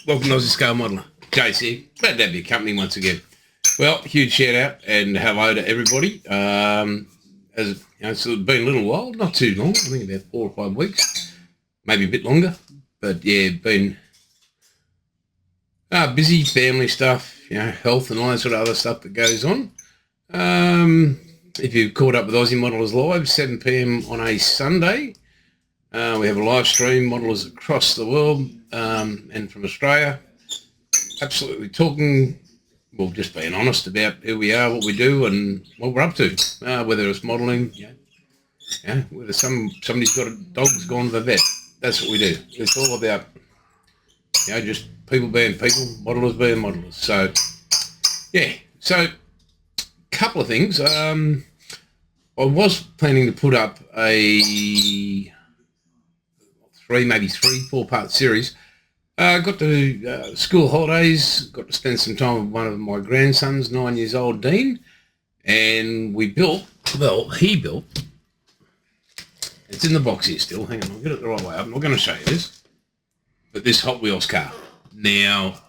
Welcome to Aussie Scale Modeller. JC, glad to have your company once again. Well, huge shout out and hello to everybody. As you know, it's been a little while, not too long, I think about 4 or 5 weeks, maybe a bit longer. But yeah, been busy, family stuff, health and all that sort of other stuff that goes on. If you've caught up with Aussie Modelers Live, 7 p.m. on a Sunday, we have a live stream, modelers across the world and from Australia, absolutely talking, well, just being honest about who we are, what we do and what we're up to, whether it's modelling, whether somebody's got a dog's gone to the vet. That's what we do. It's all about, just people being people, modelers being modelers. So, so couple of things. I was planning to put up a 4-part series. Got to school holidays, got to spend some time with one of my grandsons, 9 years old, Dean, and he built, it's in the box here still, hang on, I'll get it the right way up. I'm not going to show you this, but this Hot Wheels car. Now,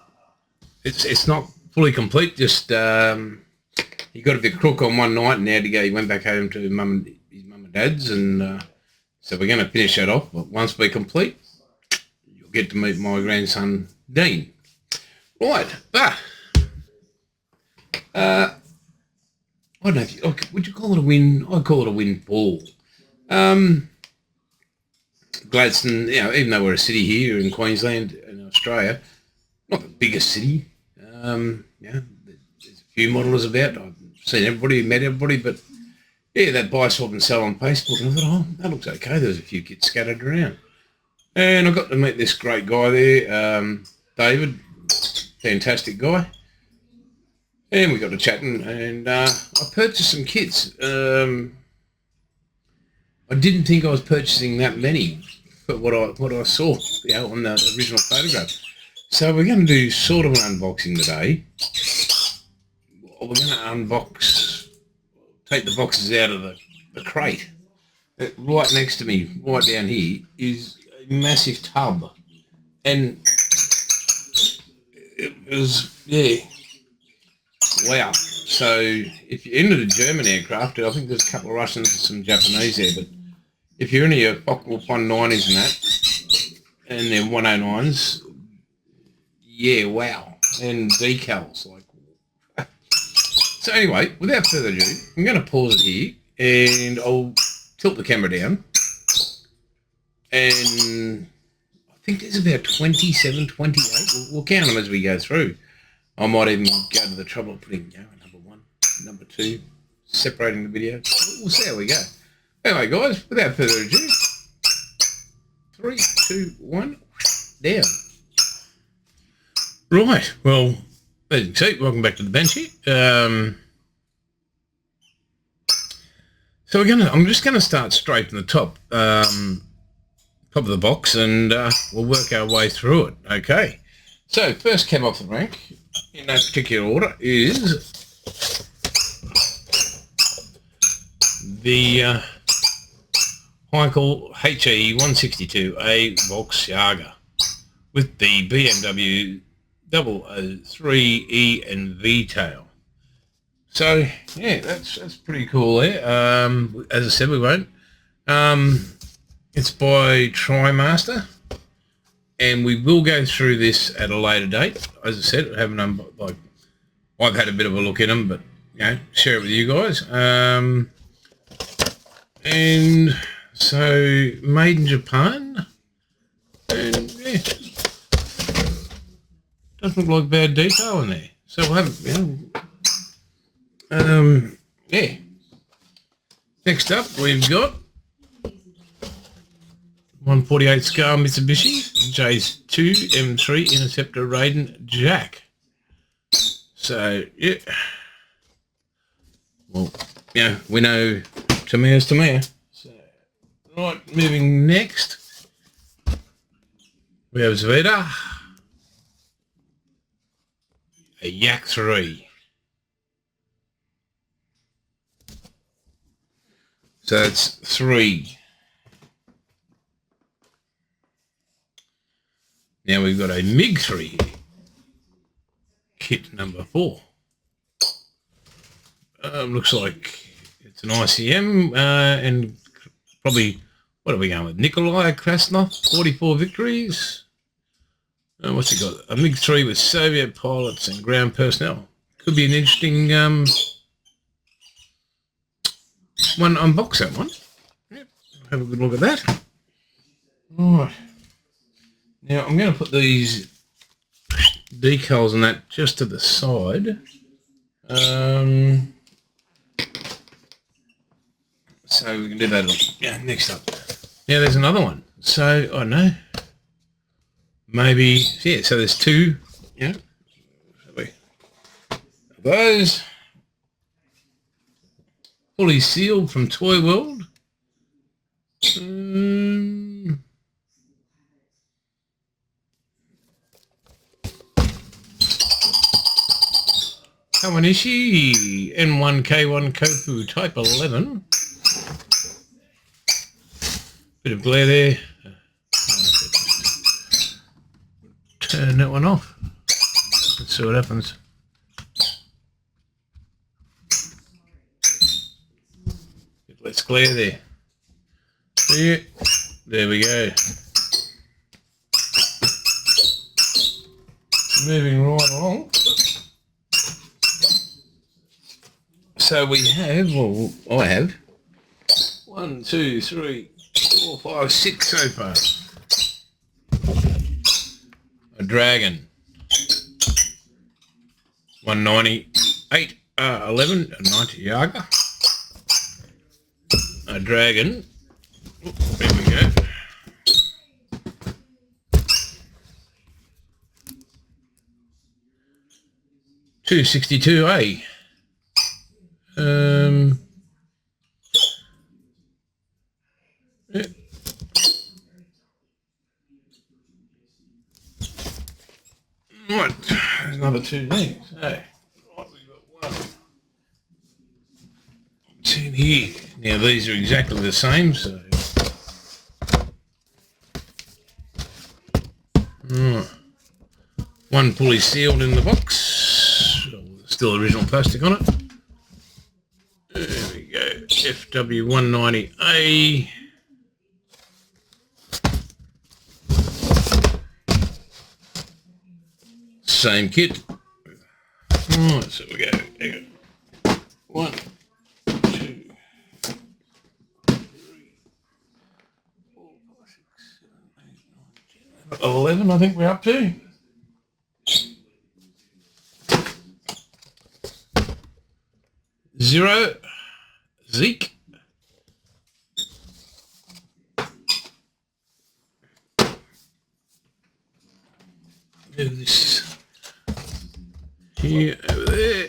it's not fully complete, just he got a bit crook on one night and he went back home to his mum and dad's, and so we're going to finish that off, but once we're complete, you'll get to meet my grandson, Dean. Right, I don't know, would you call it a win? I'd call it a windfall. Gladstone, even though we're a city here in Queensland and Australia, not the biggest city, there's a few modelers about. I've seen everybody, met everybody, but that buy, swap and sell on Facebook, and I thought, that looks okay. There was a few kids scattered around. And I got to meet this great guy there, David, fantastic guy. And we got to chatting, and I purchased some kits. I didn't think I was purchasing that many, but what I saw, on the original photograph. So we're going to do sort of an unboxing today. We're going to take the boxes out of the crate. Right next to me, right down here, is a massive tub. And it was, wow. So if you're into the German aircraft, I think there's a couple of Russians and some Japanese there, but if you're into your Focke-Wulf 190s and that, and their 109s, wow. And decals, So anyway, without further ado, I'm going to pause it here, and I'll tilt the camera down, and I think there's about 27, 28. We'll count them as we go through. I might even go to the trouble of putting number 1, number 2, separating the video. We'll see how we go. Anyway, guys, without further ado, 3, 2, 1, down. Right, well, as you can see, welcome back to the bench here. So I'm just gonna start straight from the top of the box, and we'll work our way through it. Okay. So first cab off the rank, in no particular order, is the Heinkel HE 162A Volksjager with the BMW 003E and V-tail. So that's pretty cool there. As I said, we won't. It's by TriMaster, and we will go through this at a later date. As I said, I've had a bit of a look at them, but share it with you guys. And so made in Japan, and doesn't look like bad detail in there. So we'll have, Next up, we've got 148 scale Mitsubishi J2 M3 Interceptor Raiden Jack. So well, we know Tamiya's Tamiya. So right, moving next, we have Zveda, a Yak 3. So that's 3. Now we've got a MiG-3 here. Kit number 4. Looks like it's an ICM and probably, what are we going with? Nikolai Krasnov, 44 victories. What's he got? A MiG-3 with Soviet pilots and ground personnel. Could be an interesting one. Unbox that one. Yep. Have a good look at that. All right. Now I'm going to put these decals on that just to the side. So we can do that. Yeah, next up. Now there's another one. So I don't know. Maybe, yeah, so there's 2, you know, those fully sealed from Toy World. Kawanishi N1K1 Kofu Type 11. Bit of glare there. Turn that one off. Let's see what happens. Let's glare there. Yeah, there we go. Moving right along. So we have, well, I have 1, 2, 3, 4, 5, 6 so far. A Dragon, 198, 11, a 90 Yaga. A Dragon, there we go. $262A. Yeah. Right, there's another 2 there. So, right, we've got 1, 2 here. Now these are exactly the same, so. Right. 1 fully sealed in the box. Still original plastic on it. There we go. FW190A. Same kit. Right, so we go. There you go. 1, 2, 3, 4, 5, 6, 7, 8, 9, 10, 11, I think we're up to. Zero, Zeke. Move this here, over there.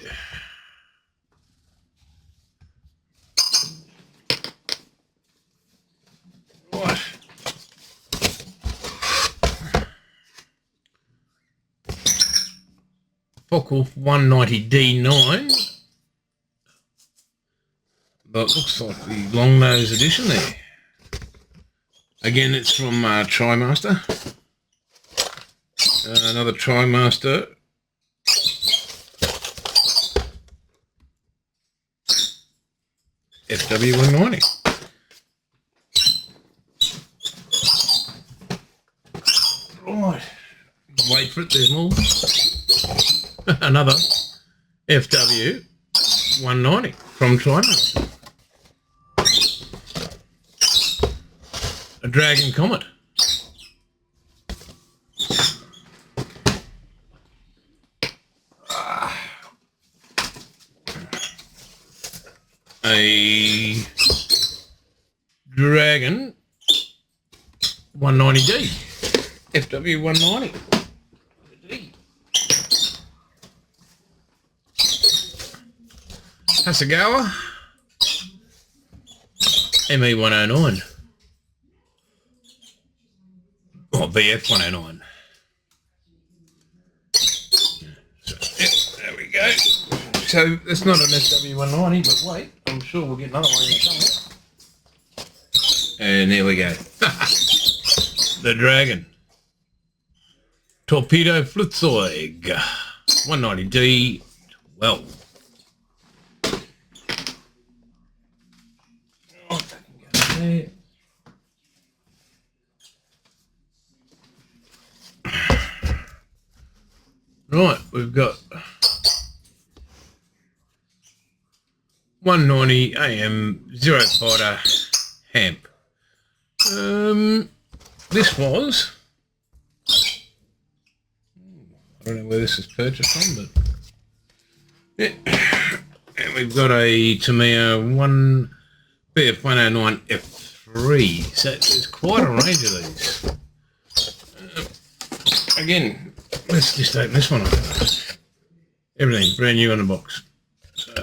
Right. Focke-Wulf 190D9. But it looks like the long nose edition there. Again, it's from TriMaster. Another TriMaster. FW190. Right. Wait for it, there's more. Another FW190 from TriMaster. A Dragon Comet. A Dragon 190D. FW190. Hasegawa. ME109. Or BF109. So, yep, there we go. So it's not an SW190, but wait, I'm sure we'll get another one in somewhere. And there we go. The Dragon. Torpedo Flugzeug 190D 12. Right, we've got 190 AM Zero Fighter Hamp. This was, I don't know where this is purchased from, but yeah. And we've got a Tamiya BF109 F3, so there's quite a range of these. Again, let's just open this one up. Everything brand new in the box. So,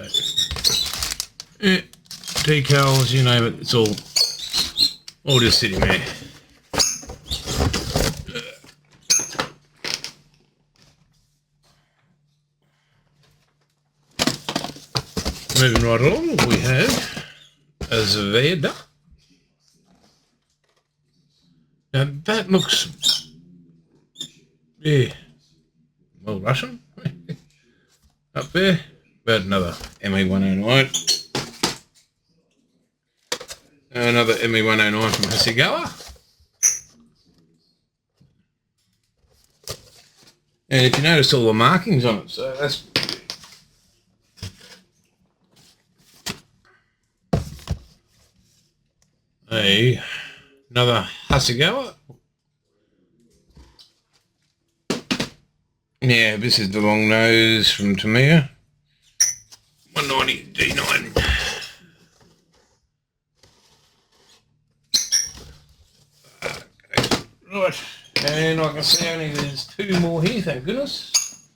yeah, decals, you name it, it's all just sitting there. Moving right along, we have a Zveda. Now that looks, yeah, well, Russian. Up there, about another ME109. Another ME109 from Hasegawa. And if you notice all the markings on it, so that's another Hasegawa. Yeah, this is the long nose from Tamiya. 190 D9. Okay. Right, and I can see only there's two more here, thank goodness.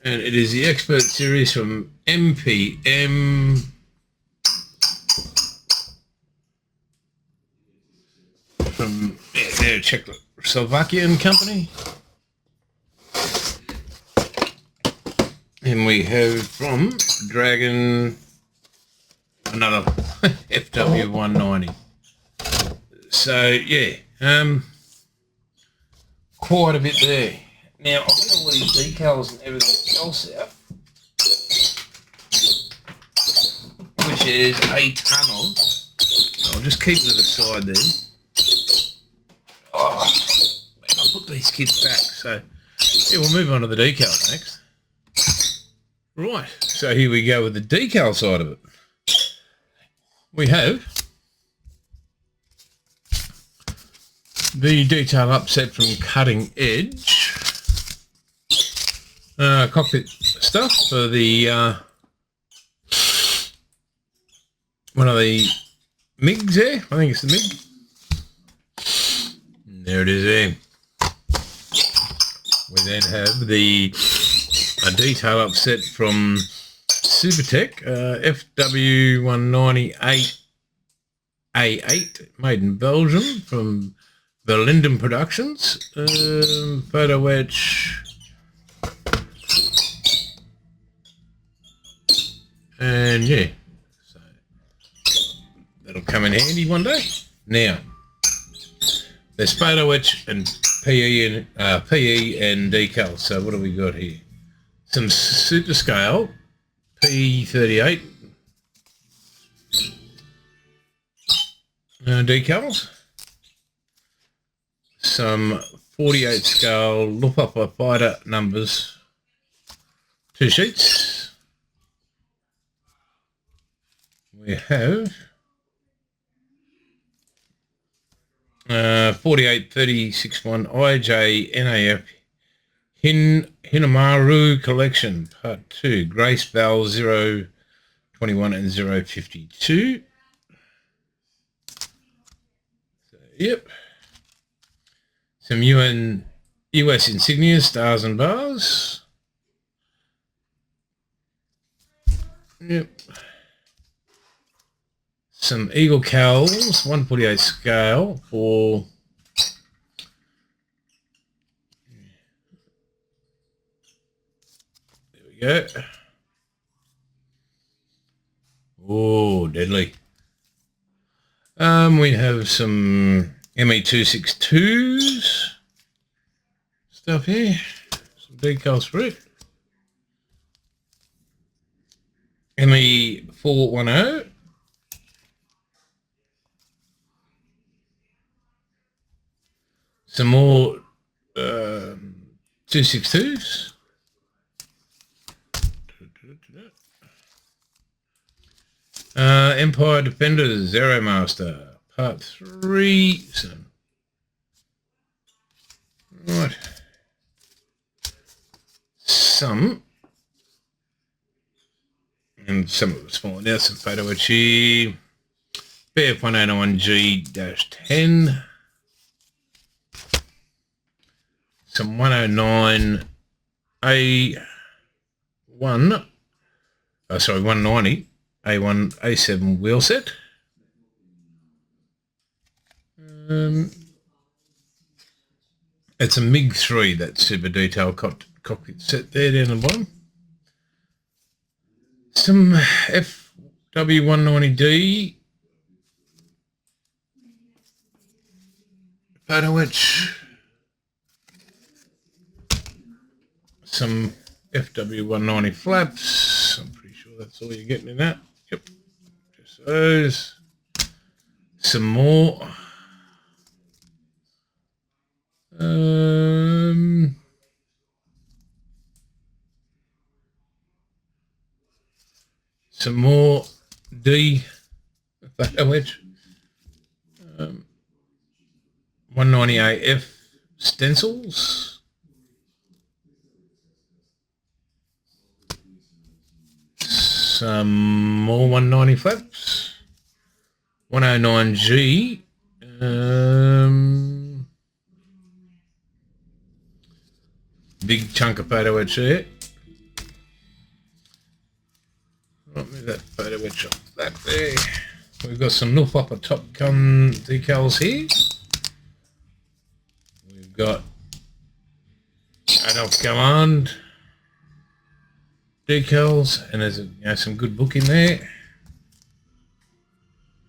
And it is the Expert Series from MPM. From, yeah, they're a Czechoslovakian company. And we have from Dragon another FW190. So yeah, quite a bit there. Now I've got all these decals and everything else out, which is a ton of. I'll just keep it aside then. Oh, man, I'll put these kids back. So yeah, we'll move on to the decals next. Right, so here we go with the decal side of it. We have the detail upset from Cutting Edge. Cockpit stuff for the one of the MiGs there. I think it's the MiG. There it is there. We then have the detail upset from Supertech, FW198A8, made in Belgium from Verlinden Productions. Photo etch. And yeah, so that'll come in handy one day. Now, there's photo etch and PE and decal. So what have we got here? Some super scale P38 decals, some 48 scale Luftwaffe fighter numbers, 2 sheets. We have 4836-1 IJ NAF Hinamaru Collection, Part 2, Grace Val 021 and 052. So, yep. Some US insignia, stars and bars. Yep. Some Eagle Cowls, 148 scale for go. Oh, deadly. We have some ME262s stuff here. Some decals for it. ME410. Some more 262s. Empire Defenders Zero Master Part 3. So, right. Some. And some of it's falling out. Some photo etchy. BF101G-10. Some 109 A1. 190 A1 A7 wheel set. It's a MiG-3, that super detailed cockpit set there down the bottom. Some FW190D photo etch. Some FW190 flaps. I'm pretty sure that's all you're getting in that. Yep, just those. Some more. Some more D photo etch. 190AF stencils. Some more 190 flaps. 109G. Big chunk of photo etch there. Right, move that photo etch off that there. We've got some Luftwaffe Top Gun decals here. We've got Adult Command decals, and there's some good book in there.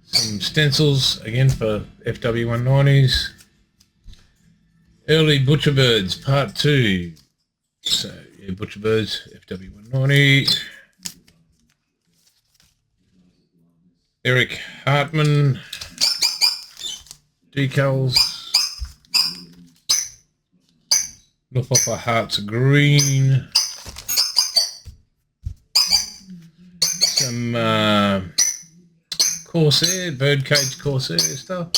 Some stencils again for FW190s. Early Butcher Birds Part 2. So yeah, Butcher Birds FW190. Eric Hartman decals. Luftwaffe Hearts Green. Some Corsair, Birdcage Corsair stuff.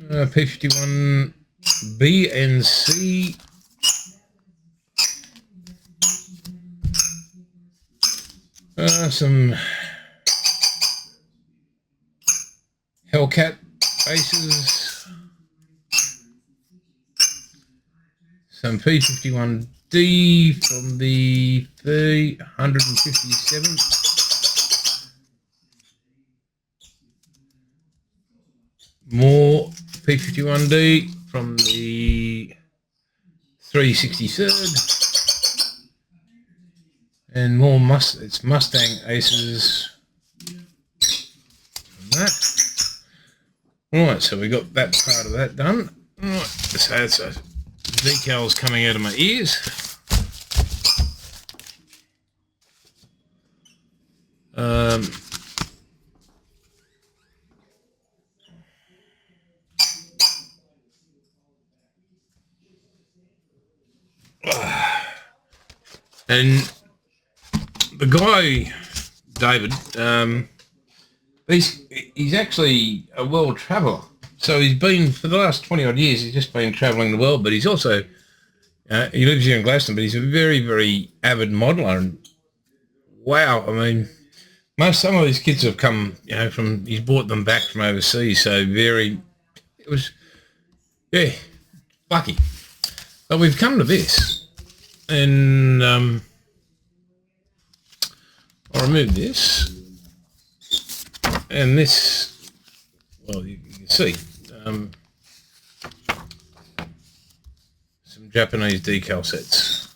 P51 B and C. Some Hellcat bases. Some P51D from the 157. More P51D from the 363rd. And more it's Mustang Aces from that. Right, so we got that part of that done. Right, so it's decals coming out of my ears. And the guy, David, he's actually a world traveller. So he's been, for the last 20 odd years, he's just been travelling the world, but he's also, he lives here in Glaston, but he's a very, very avid modeller. And wow, I mean, some of these kids have come, from, he's brought them back from overseas. So it was, yeah, lucky. But we've come to this, and I'll remove this, and this, well, you can see, some Japanese decal sets,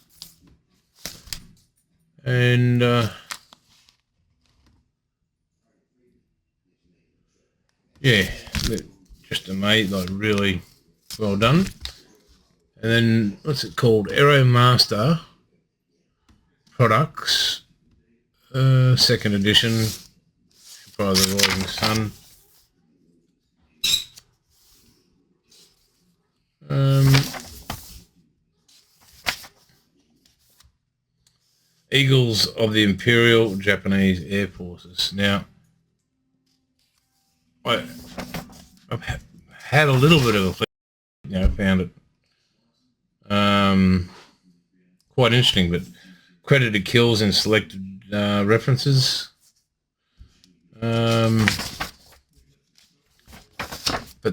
and yeah, just amazing, like really well done. And then what's it called? Aero Master Products, second edition, by the Rising Sun. Eagles of the Imperial Japanese Air Forces. Now, I've had a little bit of a, found it quite interesting, but credited kills in selected references. But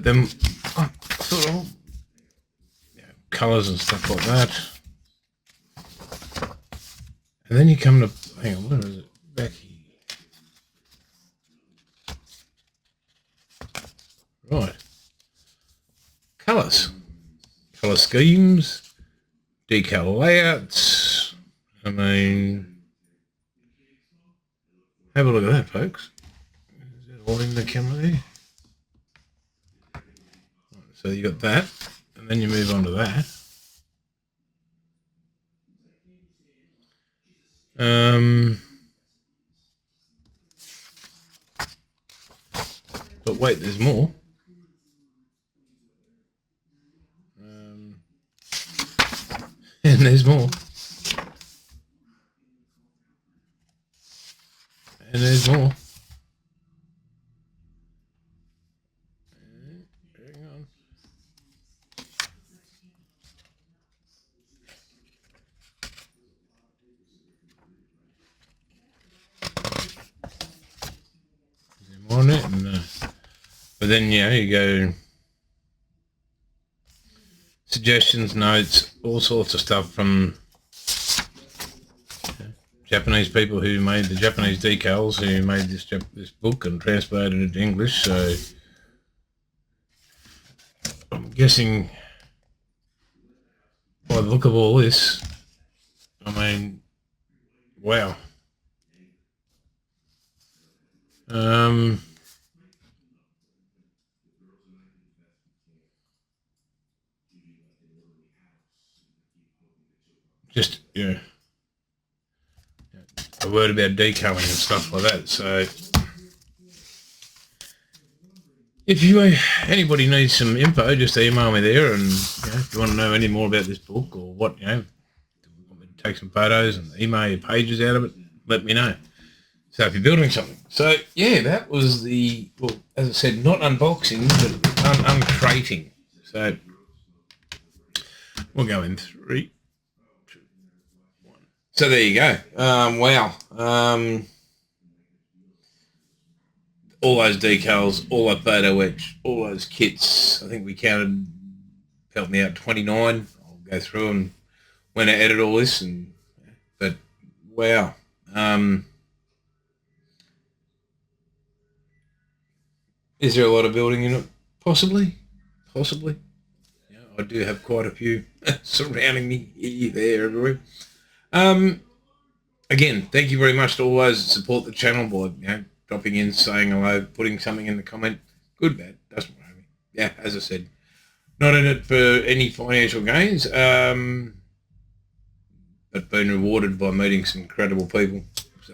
then sort of colours and stuff like that. And then you come to, hang on, where is it? Back here. Right. Colours. Colour schemes. Decal layouts. I mean, have a look at that, folks. Is that all in the camera there? Right, so you got that, and then you move on to that. But wait, there's more. And there's more. And there's more. Hang on. On it, and but then you go suggestions, notes, all sorts of stuff from Japanese people who made the Japanese decals, who made this book and translated it to English. So I'm guessing by the look of all this, I mean, wow. Just a word about decaling and stuff like that. So if anybody needs some info, just email me there. And if you want to know any more about this book or what, take some photos and email your pages out of it, let me know. So if you're building something. So that was as I said, not unboxing, but uncrating. So we'll go in 3, 2, 1. So there you go. Wow. All those decals, all that photo etch, all those kits. I think we counted, help me out, 29. I'll go through and when I edit all this, but wow. Is there a lot of building in it? Possibly. I do have quite a few surrounding me here, there, everywhere. Again, thank you very much to all those that support the channel by dropping in, saying hello, putting something in the comment. Good, bad, doesn't matter. Yeah, as I said, not in it for any financial gains, but been rewarded by meeting some incredible people. So,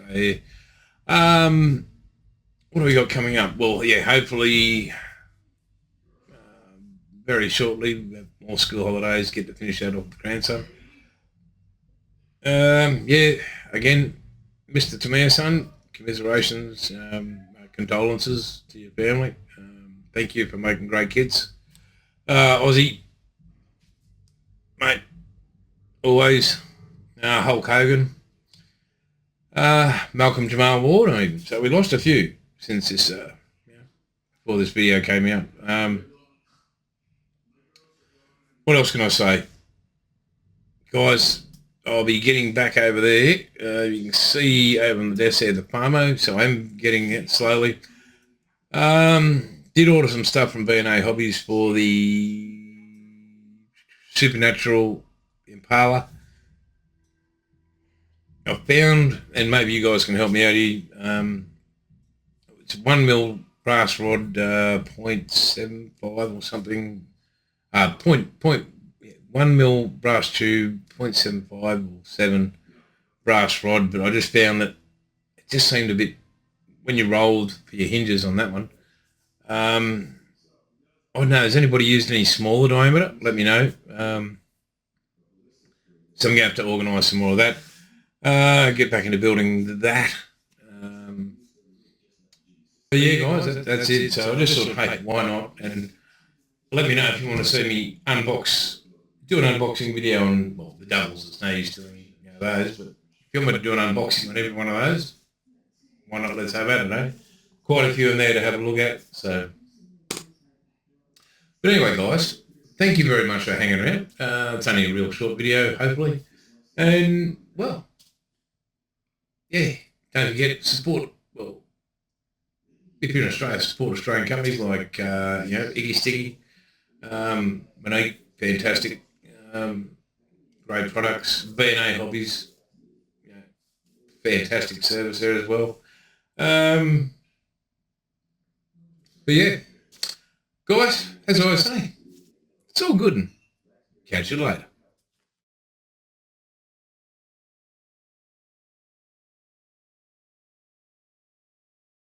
what have we got coming up? Well, hopefully very shortly, we have more school holidays, get to finish that off with the grandson. Again, Mr. Tamir-san, commiserations, condolences to your family. Thank you for making great kids. Aussie, mate, always. Hulk Hogan, Malcolm Jamal Ward, even. So we lost a few since this, before this video came out. What else can I say? Guys, I'll be getting back over there. You can see over on the desk there the Famo, so I'm getting it slowly. Did order some stuff from B&A Hobbies for the Supernatural Impala. I found, and maybe you guys can help me out here, it's 1 mil brass rod, 0.75 or something. Point 1 mil brass tube, 0.75 or 7 brass rod. But I just found that it just seemed a bit, when you rolled for your hinges on that one. I don't know, has anybody used any smaller diameter? Let me know. So I'm going to have to organise some more of that. Get back into building that. But yeah, guys, that's it. So I just thought, hey, why not? And let me know if you want to see me do an unboxing video on, well, the doubles. It's no use doing those, but if you want me to do an unboxing on every one of those, why not? Let's have it. Quite a few in there to have a look at. So, but anyway, guys, thank you very much for hanging around. It's only a real short video, hopefully. And, well, yeah, don't forget, support, well, if you're in Australia, support Australian companies like, Iggy Sticky, Monique, fantastic, great products, B&A Hobbies, fantastic service there as well. But yeah, guys, as I was saying, it's all good and catch you later.